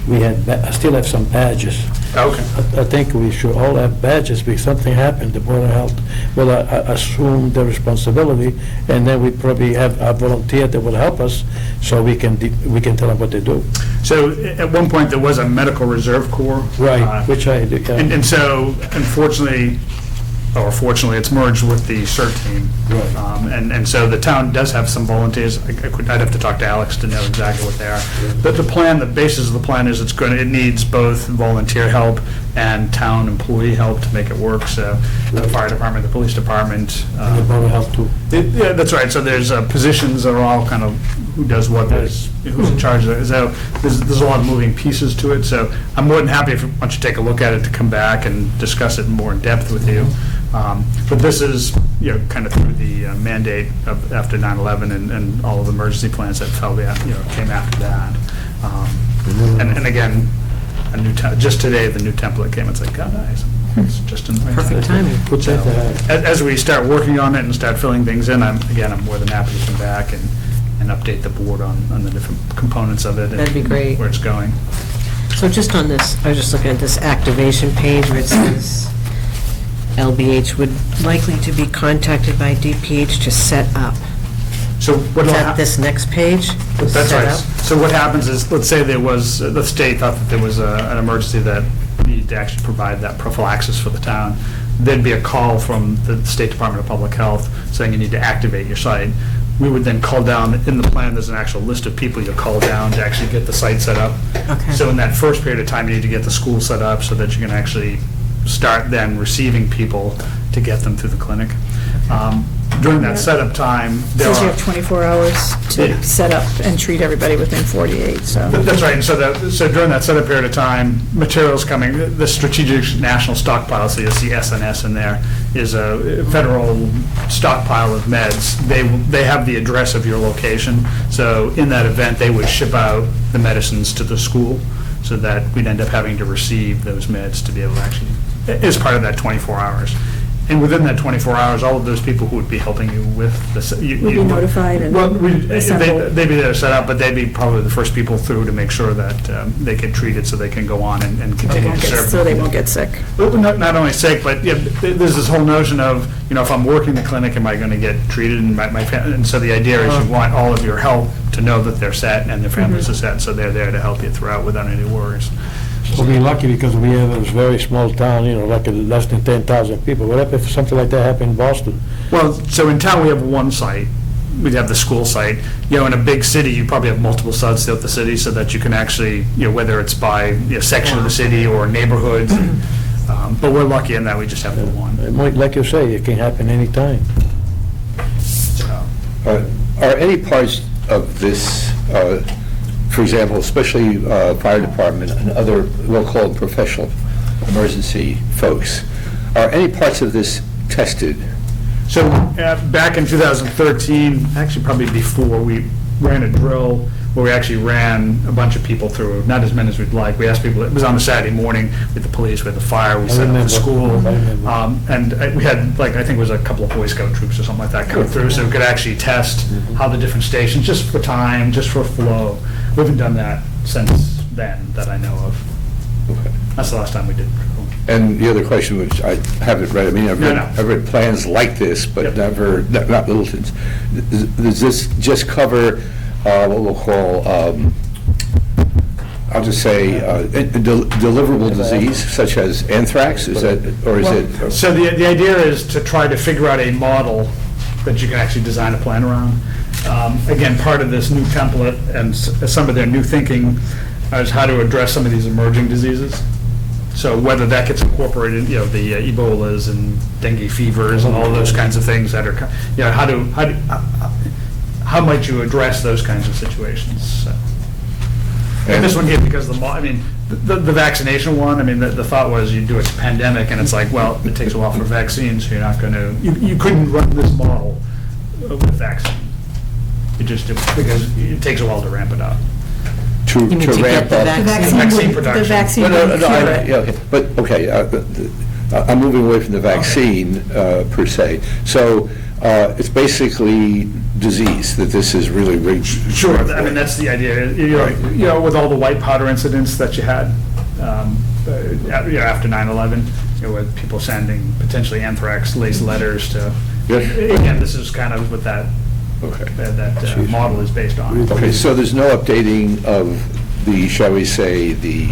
J: I still have some badges.
G: Okay.
J: I think we should all have badges because something happened, the Board of Health will assume the responsibility, and then we probably have a volunteer that will help us, so we can tell them what to do.
G: So at one point, there was a medical reserve corps.
J: Right, which I do. Yeah.
G: And so, unfortunately, or fortunately, it's merged with the CERT team.
J: Right.
G: And so the town does have some volunteers. I'd have to talk to Alex to know exactly what they are. But the basis of the plan is it needs both volunteer help and town employee help to make it work. So the fire department, the police department.
J: And the Board of Health too.
G: Yeah, that's right. So there's positions that are all kind of who does what, who's in charge of it. So there's a lot of moving pieces to it. So I'm more than happy if you want to take a look at it to come back and discuss it more in depth with you. But this is, kind of through the mandate of after 9/11 and all of the emergency plans that came after that. And again, just today, the new template came. It's like, oh, nice. It's just in the right
A: Perfect
G: time.
A: timing.
G: So, as we start working on it and start filling things in, I'm more than happy to come back and update the board on the different components of it.
A: That'd be great.
G: Where it's going.
A: So just on this, I was just looking at this activation page where it says LBH would likely to be contacted by DPH to set up.
G: So what
A: Is that this next page?
G: That's
A: Set
G: right.
A: up?
G: So what happens is, let's say the state thought that there was an emergency that needed to actually provide that prophylaxis for the town. There'd be a call from the State Department of Public Health saying you need to activate your site. We would then call down, in the plan, there's an actual list of people you call down to actually get the site set up.
A: Okay.
G: So in that first period of time, you need to get the school set up so that you can actually start then receiving people to get them through the clinic. During that setup time, there
F: Says you
G: are...
F: have 24 hours
G: Yeah.
F: to set up and treat everybody within 48, so.
G: That's right, and so during that setup period of time, materials coming, the Strategic National Stockpile, so you'll see SNS in there, is a federal stockpile of meds. They have the address of your location, so in that event, they would ship out the medicines to the school, so that we'd end up having to receive those meds to be able to actually, as part of that 24 hours. And within that 24 hours, all of those people who would be helping you with the...
F: Would be notified and
G: Well,
F: assembled.
G: they'd be there set up, but they'd be probably the first people through to make sure that they get treated so they can go on and continue to serve.
F: So they won't get sick.
G: But not only sick, but yeah, there's this whole notion of, if I'm working the clinic, am I going to get treated? And so the idea is you want all of your help to know that they're set and their families are set, so they're there to help you throughout without any worries.
J: We'll be lucky because we have a very small town, like less than 10,000 people. What if something like that happened in Boston?
G: Well, so in town, we have one site. We'd have the school site. In a big city, you probably have multiple sites throughout the city so that you can actually, whether it's by section of the city or neighborhoods. But we're lucky in that we just have the one.
J: Like you say, it can happen anytime.
H: Are any parts of this, for example, especially fire department and other, we'll call them professional emergency folks, are any parts of this tested?
G: So back in 2013, actually probably before, we ran a drill where we actually ran a bunch of people through, not as many as we'd like. We asked people, it was on a Saturday morning with the police, with the fire, we set up the school. And we had, I think it was a couple of Boy Scout troops or something like that come through, so we could actually test how the different stations, just for time, just for flow. We haven't done that since then that I know of.
H: Okay.
G: That's the last time we did.
H: And the other question, which I haven't read, I've read plans like this, but never, not Littleton's. Does this just cover what we'll call, I'll just say, deliverable disease such as anthrax? Is that, or is it?
G: So the idea is to try to figure out a model that you can actually design a plan around. Again, part of this new template and some of their new thinking is how to address some of these emerging diseases. So whether that gets incorporated, the Ebolas and dengue fevers and all those kinds of things that are, how might you address those kinds of situations? So. And this one here, because the vaccination one, the thought was you do a pandemic and it's like, well, it takes a while for vaccines, so you're not going to, you couldn't run this model with vaccine. You just do, because it takes a while to ramp it up.
H: To ramp up.
G: Vaccine production.
F: The vaccine
H: would cure it. I'm moving away from the vaccine per se. So it's basically disease that this is really rigged.
G: Sure, that's the idea. With all the white powder incidents that you had after 9/11, with people sending potentially anthrax-laced letters to. Again, this is kind of what that. Okay. That model is based on.
H: Okay, so there's no updating of the, shall we say, the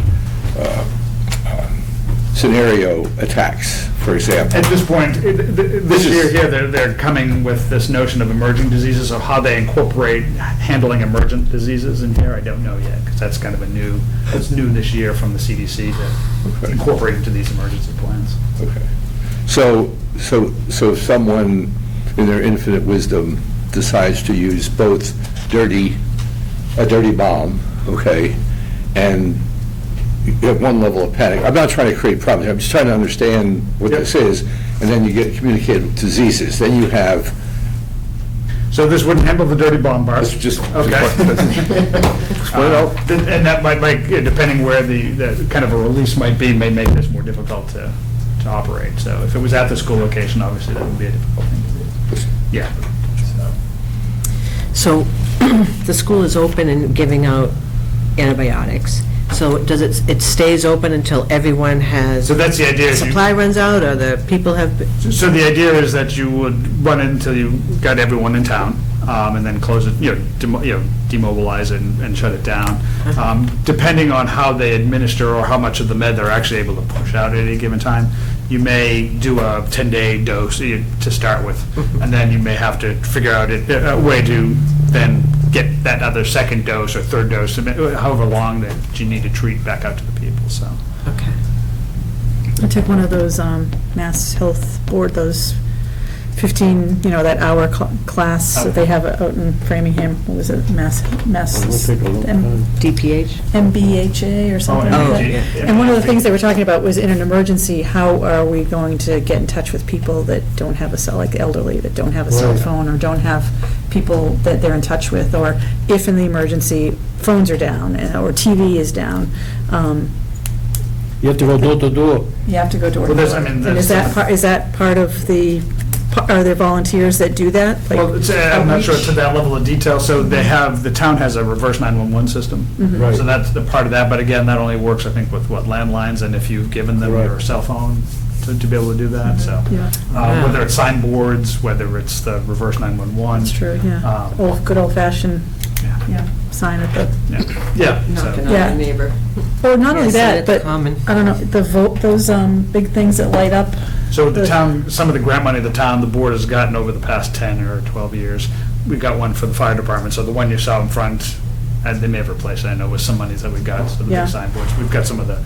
H: scenario attacks, for example?
G: At this point, this year here, they're coming with this notion of emerging diseases, or how they incorporate handling emergent diseases in here. I don't know yet, because that's kind of it's new this year from the CDC to incorporate into these emergency plans.
H: Okay. So if someone, in their infinite wisdom, decides to use both a dirty bomb, okay, and you have one level of panic. I'm not trying to create problems. I'm just trying to understand what this is, and then you get communicated with diseases. Then you have.
G: So this wouldn't handle the dirty bomb part.
H: Just
G: okay. And that might, depending where the kind of a release might be, may make this more difficult to operate. So if it was at the school location, obviously that would be a difficult thing to do. Yeah.
A: So the school is open and giving out antibiotics. So does it stays open until everyone has...
G: So that's the idea.
A: Supply runs out, or the people have...
G: So the idea is that you would run it until you got everyone in town, and then close it, demobilize it and shut it down. Depending on how they administer or how much of the med they're actually able to push out at any given time, you may do a 10-day dose to start with, and then you may have to figure out a way to then get that other second dose or third dose, however long that you need to treat back out to the people. So.
A: Okay.
F: I took one of those Mass Health Board, those 15, that hour class that they have out in Framingham. What was it? Mass
A: DPH?
F: MBHA or something like that. And one of the things they were talking about was, in an emergency, how are we going to get in touch with people that don't have a cell, like the elderly, that don't have a cell phone, or don't have people that they're in touch with, or if in the emergency phones are down or TV is down.
J: You have to go door to door.
F: You have to go door to
G: Well, there's-
F: door.
G: I mean,
F: And
G: there's-
F: is that part of the, are there volunteers that do that? Like
G: Well, I'm not sure
F: outreach?
G: to that level of detail, so the town has a reverse 911 system.
J: Right.
G: So that's the part of that, but again, that only works, I think, with landlines, and if you've given them
J: Right.
G: your cell phone to be able to do that, so.
F: Yeah.
G: Whether it's signboards, whether it's the reverse 911.
F: That's true, yeah. Good old fashioned, yeah, sign at the,
G: Yeah,
A: Knocking
G: so,
A: on
F: Yeah.
A: the neighbor.
F: or not only
A: Yes,
F: that,
A: it's
F: but,
A: common.
F: I don't know, those big things that light up.
G: so the town, some of the grant money the town, the board has gotten over the past 10 or 12 years, we've got one for the fire department, so the one you saw in front, and they may have replaced it, I know, with some monies that we got, so the
F: Yeah.
G: big signboards, we've got some of the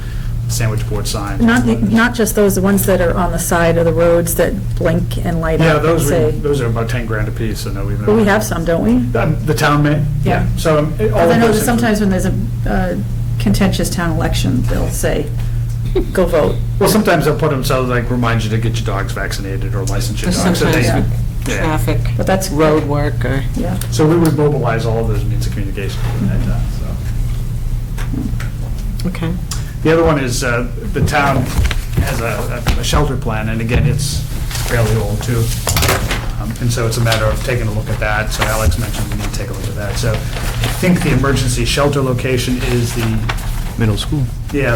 G: sandwich board signs.
F: Not just those, the ones that are on the side of the roads that blink and light
G: Yeah,
F: up and say.
G: those are about 10 grand apiece, so no, we've.
F: But we have some, don't we?
G: The town may,
F: Yeah.
G: so. all
F: Because I
G: of
F: know that
G: those things-
F: sometimes when there's a contentious town election, they'll say, go vote.
G: Well, sometimes they'll put themselves, like, remind you to get your dogs vaccinated or license your
A: Or
G: dogs. So they-
A: sometimes
G: yeah.
A: traffic,
F: But that's.
A: road work, or,
F: Yeah.
G: So we would mobilize all of those means of communication at that, so.
A: okay.
G: The other one is, the town has a shelter plan, and again, it's fairly old, too. And so it's a matter of taking a look at that. So Alex mentioned we need to take a look at that. So I think the emergency shelter location is the,
B: Middle school?
G: yeah,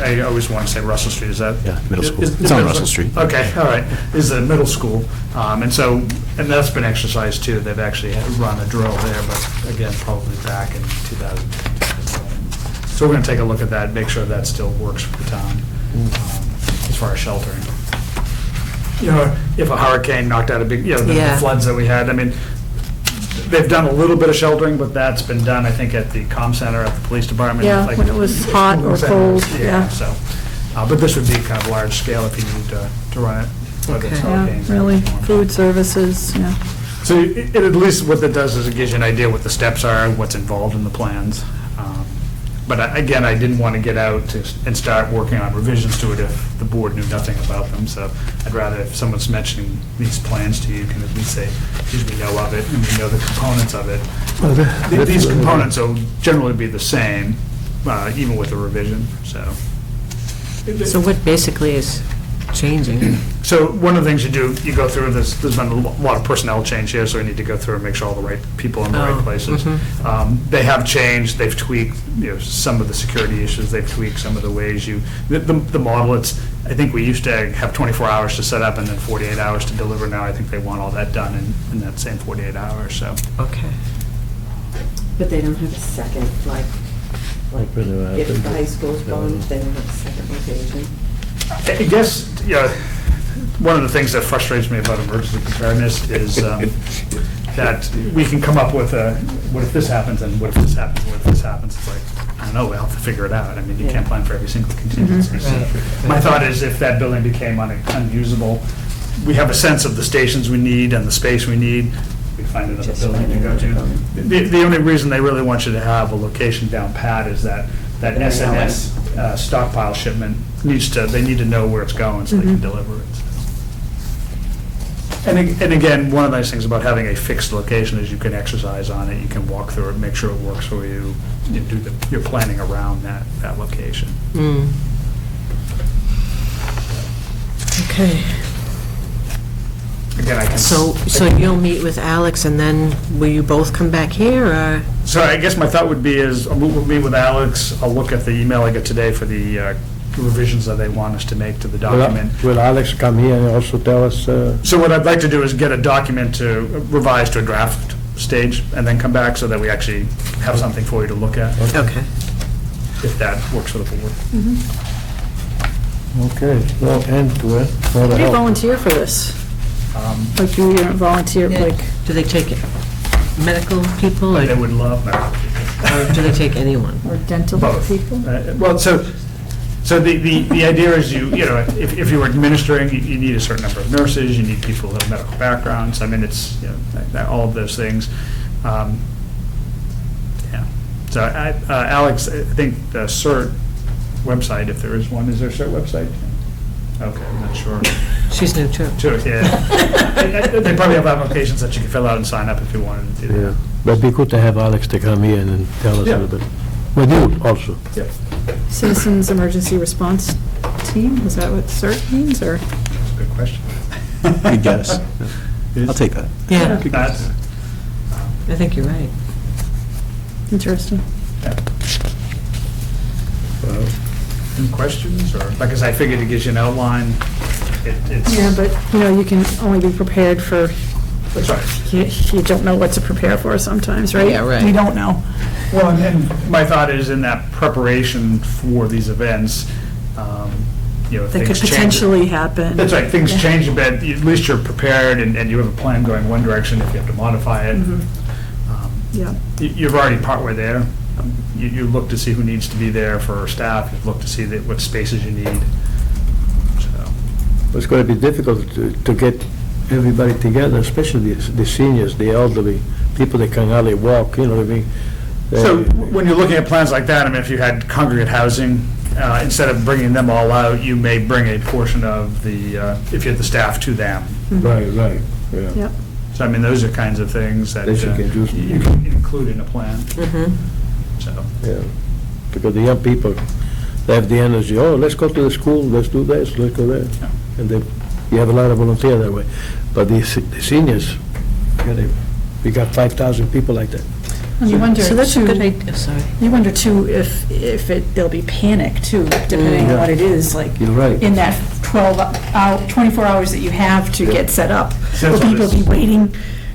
G: I always want to say Russell Street, is that?
B: Yeah, middle school.
G: is
B: It's on
G: middle
B: Russell
G: school?
B: Street.
G: Okay, all right, is the middle school. And so, and that's been exercised, too. They've actually run a drill there, but again, probably back in 2000. So we're going to take a look at that, make sure that still works for the town, as far as sheltering. You know, if a hurricane knocked out a big, the
A: Yeah.
G: floods that we had, I mean, they've done a little bit of sheltering, but that's been done, I think, at the comm center, at the police department.
F: Yeah,
G: like-
F: when it was hot or cold, yeah.
G: So, but this would be kind of large scale if you needed to run it, whether it's
A: Okay.
F: Yeah,
G: hurricanes. or
F: really,
G: storms.
F: food services, yeah.
G: So at least what that does is it gives you an idea what the steps are, what's involved in the plans. But again, I didn't want to get out and start working on revisions to it if the board knew nothing about them. So I'd rather if someone's mentioning these plans to you, you can at least say, geez, we know of it, and we know the components of it. These components will generally be the same, even with a revision, so.
A: So what basically is changing?
G: So one of the things you do, you go through, there's been a lot of personnel change here, so we need to go through and make sure all the right people are in the right
A: Oh,
G: places. They have changed, they've tweaked, some of the security issues, they've tweaked some of the ways the model, I think we used to have 24 hours to set up and then 48 hours to deliver. Now I think they want all that done in that same 48 hours, so.
A: Okay.
E: But they don't have a second, like, if the high school's going, they don't have a second location.
G: I guess, one of the things that frustrates me about emergency preparedness is that we can come up with what if this happens, and what if this happens, what if this happens? It's like, I don't know, we'll have to figure it out. I mean, you can't plan for every single contingency. So my thought is if that building became unusable, we have a sense of the stations we need and the space we need, we find another
E: Just
G: building to
E: find
G: go
E: another
G: to. The only reason they really want you to have a location down pat is that SNS stockpile shipment they need to know where it's going so they can deliver it. And again, one of the nice things about having a fixed location is you can exercise on it, you can walk through it, make sure it works for you, you do your planning around that location.
A: Okay.
G: Again, I can.
A: So you'll meet with Alex, and then will you both come back here, or?
G: So I guess my thought would be is, we'll meet with Alex, I'll look at the email I got today for the revisions that they want us to make to the document.
J: Will Alex come here and also tell us?
G: So what I'd like to do is get a document to revise to a draft stage, and then come back so that we actually have something for you to look at,
A: Okay.
G: if that works for the board.
J: Okay, well, and to it.
F: How do you volunteer for this? Like you volunteer, like,
A: Do they take medical people,
G: But they
A: or
G: would love medical people.
A: do they take anyone?
F: or dental
G: Both.
F: people?
G: Well, so the idea is if you were administering, you need a certain number of nurses, you need people who have medical backgrounds. I mean, it's, all of those things. Yeah. So Alex, I think the CERT website, if there is one, is there a CERT website? Okay, I'm not sure.
A: She's new too.
G: Sure, yeah. They probably have applications that you can fill out and sign up if you wanted to do that.
J: Yeah, but it'd be good to have Alex to come here and tell us a
G: Yeah.
J: little bit. with you also.
F: Citizens Emergency Response Team, is that what CERT means, or?
G: Good question.
B: Good guess. I'll take that.
A: Yeah,
G: That's,
A: I think you're right.
F: Interesting.
G: any questions, or, like I said, I figured it gives you an outline. It's.
F: Yeah, but, you can only be prepared for,
G: That's right.
F: you don't know what to prepare for sometimes, right?
A: Yeah, right.
F: We don't know.
G: Well, and my thought is in that preparation for these events,
F: That
G: things
F: could
G: change.
F: potentially happen.
G: That's right, things
F: Yeah.
G: change a bit, at least you're prepared and you have a plan going one direction if you have to modify it.
F: Mhm. Yeah.
G: You're already partway there. You look to see who needs to be there for staff, you look to see what spaces you need. So,
J: It's going to be difficult to get everybody together, especially the seniors, the elderly, people that can hardly walk, you know what I mean?
G: So when you're looking at plans like that, I mean, if you had congregate housing, instead of bringing them all out, you may bring a portion of the, if you had the staff to them.
J: Right, yeah.
F: Yep.
G: So, I mean, those are kinds of things that
J: They should get used to.
G: you can include in a plan,
A: Mm-hmm.
G: so.
J: Yeah, because the young people, they have the energy, oh, let's go to the school, let's do this, let's go there.
G: Yeah.
J: And then, you have a lot of volunteer that way. But the seniors, we got 5,000 people like that.
F: And you wonder,
A: So that's a
F: too,
A: good idea, sorry.
F: you wonder too if there'll be panic too, depending on
J: Yeah.
F: what it is, like.
J: You're right.
F: In that 24 hours that you have to get set up.
G: So
F: Will people
G: it's-
F: be waiting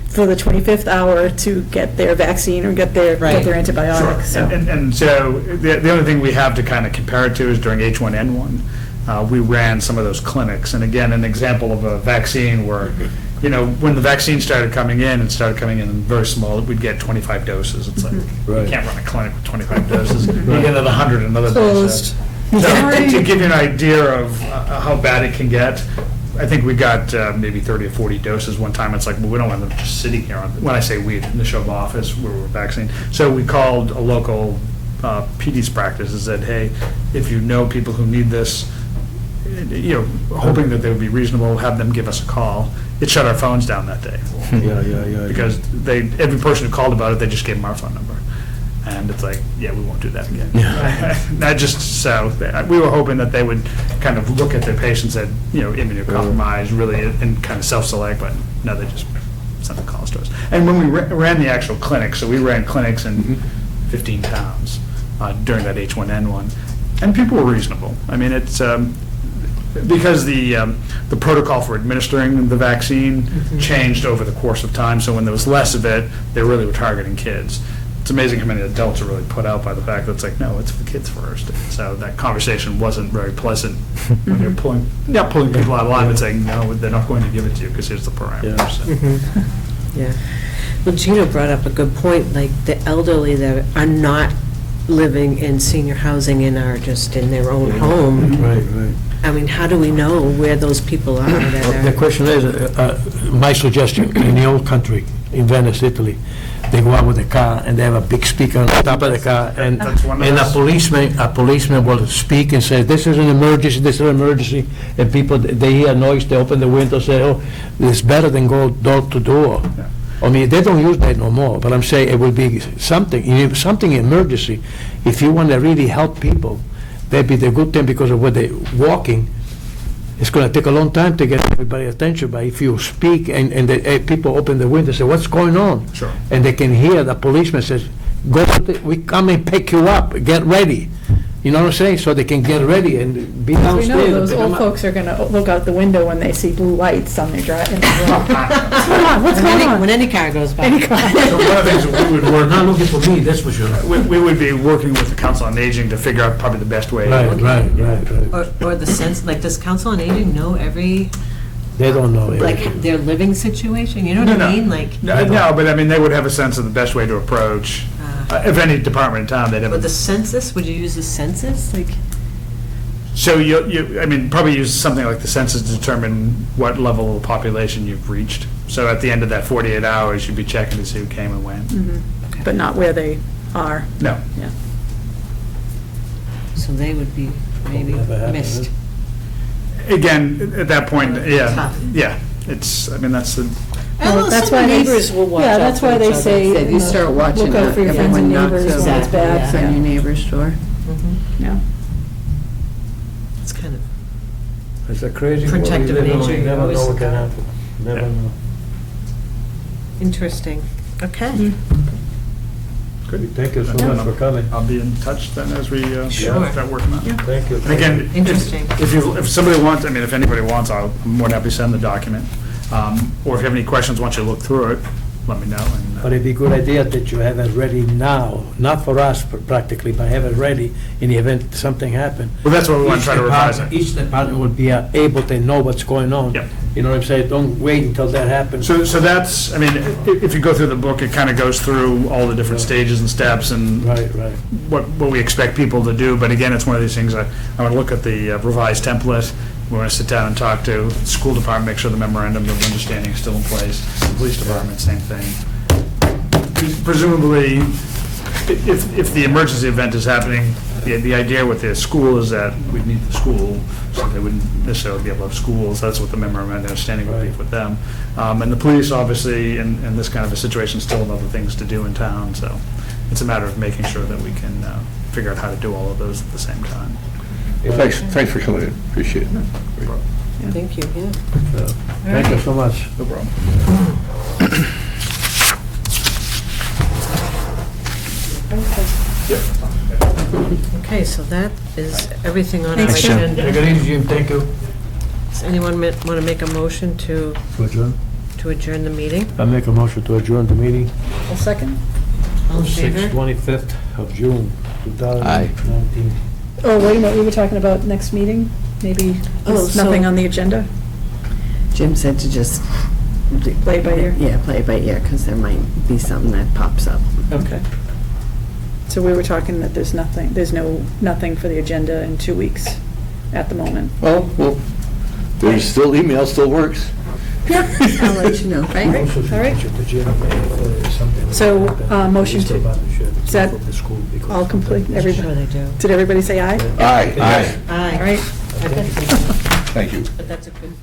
F: for the 25th hour to get their vaccine or get their antibiotic? So.
G: And so, the only thing we have to kind of compare it to is during H1N1, we ran some of those clinics. And again, an example of a vaccine where, when the vaccine started coming in, it started coming in very small, we'd get 25 doses. It's like,
J: Right.
G: you can't run a clinic with 25 doses. You get another 100 another day.
F: Closed.
G: So to give you an idea of how bad it can get, I think we got maybe 30 or 40 doses one time. It's like, well, we don't want them just sitting here. When I say we, in the Shove office, where we're vaccinating. So we called a local PD's practice and said, hey, if you know people who need this, hoping that they would be reasonable, have them give us a call. It shut our phones down that day.
J: Yeah.
G: Because every person who called about it, they just gave them our phone number. And it's like, yeah, we won't do that again. Not just so, we were hoping that they would kind of look at their patients that, immunocompromised, really, and kind of self-select, but no, they just sent the calls to us. And when we ran the actual clinic, so we ran clinics in 15 towns during that H1N1, and people were reasonable. I mean, it's, because the protocol for administering the vaccine changed over the course of time, so when there was less of it, they really were targeting kids. It's amazing how many adults are really put out by the fact that it's like, no, it's for kids first. So that conversation wasn't very pleasant when you're pulling people out of line and saying, no, they're not going to give it to you because here's the parameters. So.
A: Yeah. Well, Gino brought up a good point, like the elderly that are not living in senior housing and are just in their own home.
J: Right.
A: I mean, how do we know where those people are that
J: The
A: are?
J: question is, my suggestion, in the old country, in Venice, Italy, they go out with a car and they have a big speaker on the top of the car, and
G: That's one of
J: a
G: those-
J: policeman will speak and say, this is an emergency, this is an emergency, and people, they hear noise, they open the window, say, oh, it's better than go door to door.
G: Yeah.
J: I mean, they don't use that no more, but I'm saying it will be something emergency. If you want to really help people, that'd be the good thing, because of what they're walking, it's going to take a long time to get everybody's attention, but if you speak and the people open the window and say, what's going on?
G: Sure.
J: And they can hear the policeman says, we come and pick you up, get ready. You know what I'm saying? So they can get ready and be
F: We
J: downstairs.
F: know those
J: and pick
F: old
J: 'em up.
F: folks are going to look out the window when they see blue lights on their drive. What's going on?
A: When any car goes by.
F: Any car.
G: So one of the things that we would
J: They're
G: work,
J: not looking for me, that's for sure.
G: we would be working with the Council on Aging to figure out probably the best way.
J: Right.
A: Or the sense, like, does Council on Aging know every,
J: They don't know.
A: like, their living situation? You know what I mean? Like,
G: No, but I mean, they would have a sense of the best way to approach, if any department in town, they'd have.
A: with the census, would you use the census? Like,
G: So probably use something like the census to determine what level of population you've reached. So at the end of that 48 hours, you'd be checking to see who came and went.
F: But not where they are.
G: No.
F: Yeah.
A: so they would be maybe
J: Never happened,
G: Again, at that point,
A: Tough.
G: yeah, it's, I mean, that's the,
F: Well, that's
A: some
F: why they-
A: neighbors will watch
F: Yeah,
A: out
F: that's
A: for
F: why
A: each
F: they
A: other.
F: say,
E: If you start watching
F: look out for your
E: out,
F: friends and
E: everyone
F: neighbors
E: knocks
F: when it's
A: Exactly,
F: bad.
E: on
A: yeah.
E: your neighbor's door.
A: Mhm.
F: Yeah.
A: It's kind of,
J: It's a crazy world we
A: Protective
J: live in.
A: nature,
J: We
A: you
J: never
A: always
J: know what can
A: got-
J: happen. Never know.
A: interesting. Okay.
G: Good.
J: Thank you so
G: Yeah.
J: much for coming.
G: I'll be in touch then as we
A: Sure.
G: start working on it.
J: Thank you.
G: And again,
A: Interesting.
G: if somebody wants, I mean, if anybody wants, I'm more than happy to send the document. Or if you have any questions, once you look through it, let me know. and,
J: But it'd be a good idea that you have it ready now, not for us practically, but have it ready in the event something happen.
G: Well, that's what we want to try to revise it.
J: Each department would be able to know what's going on.
G: Yep.
J: You know what I'm saying? Don't wait until that happens.
G: So that's, I mean, if you go through the book, it kind of goes through all the different stages and steps and
J: Right, right.
G: what we expect people to do. But again, it's one of these things, I want to look at the revised template. We want to sit down and talk to the school department, make sure the memorandum of understanding is still in place. The police department, same thing. Presumably, if the emergency event is happening, the idea with the school is that we'd need the school, so they wouldn't necessarily be able to have schools. That's what the memorandum of understanding would be
J: Right.
G: with them. And the police, obviously, in this kind of a situation, still have other things to do in town, so it's a matter of making sure that we can figure out how to do all of those at the same time.
H: Thanks for coming in, appreciate it.
A: Thank you, yeah.
J: Thank you so much.
G: No problem.
A: Okay, so that is everything on our
F: Thanks, Jim.
J: Take
A: agenda.
J: it easy, Jim. Thank you.
A: Does anyone want to make a motion to adjourn the meeting?
J: I make a motion to adjourn the meeting.
F: A second?
A: All in favor?
J: 25th of June, 2019.
F: Oh, wait a minute, we were talking about next meeting? Maybe
E: Oh,
F: there's
E: so-
F: nothing on the agenda?
E: Jim said to just...
F: Play it by ear?
E: Yeah, play it by ear, because there might be something that pops up.
F: Okay. So we were talking that there's nothing for the agenda in 2 weeks at the moment.
H: Well, there's still email, still works.
E: Yeah, I'll let you know, right?
F: All right. So, motion to, is that all complete?
A: Sure
F: Everybody,
A: they do.
F: did everybody say aye?
H: Aye, aye.
A: Aye.
F: All right.
H: Thank you.
A: But that's a good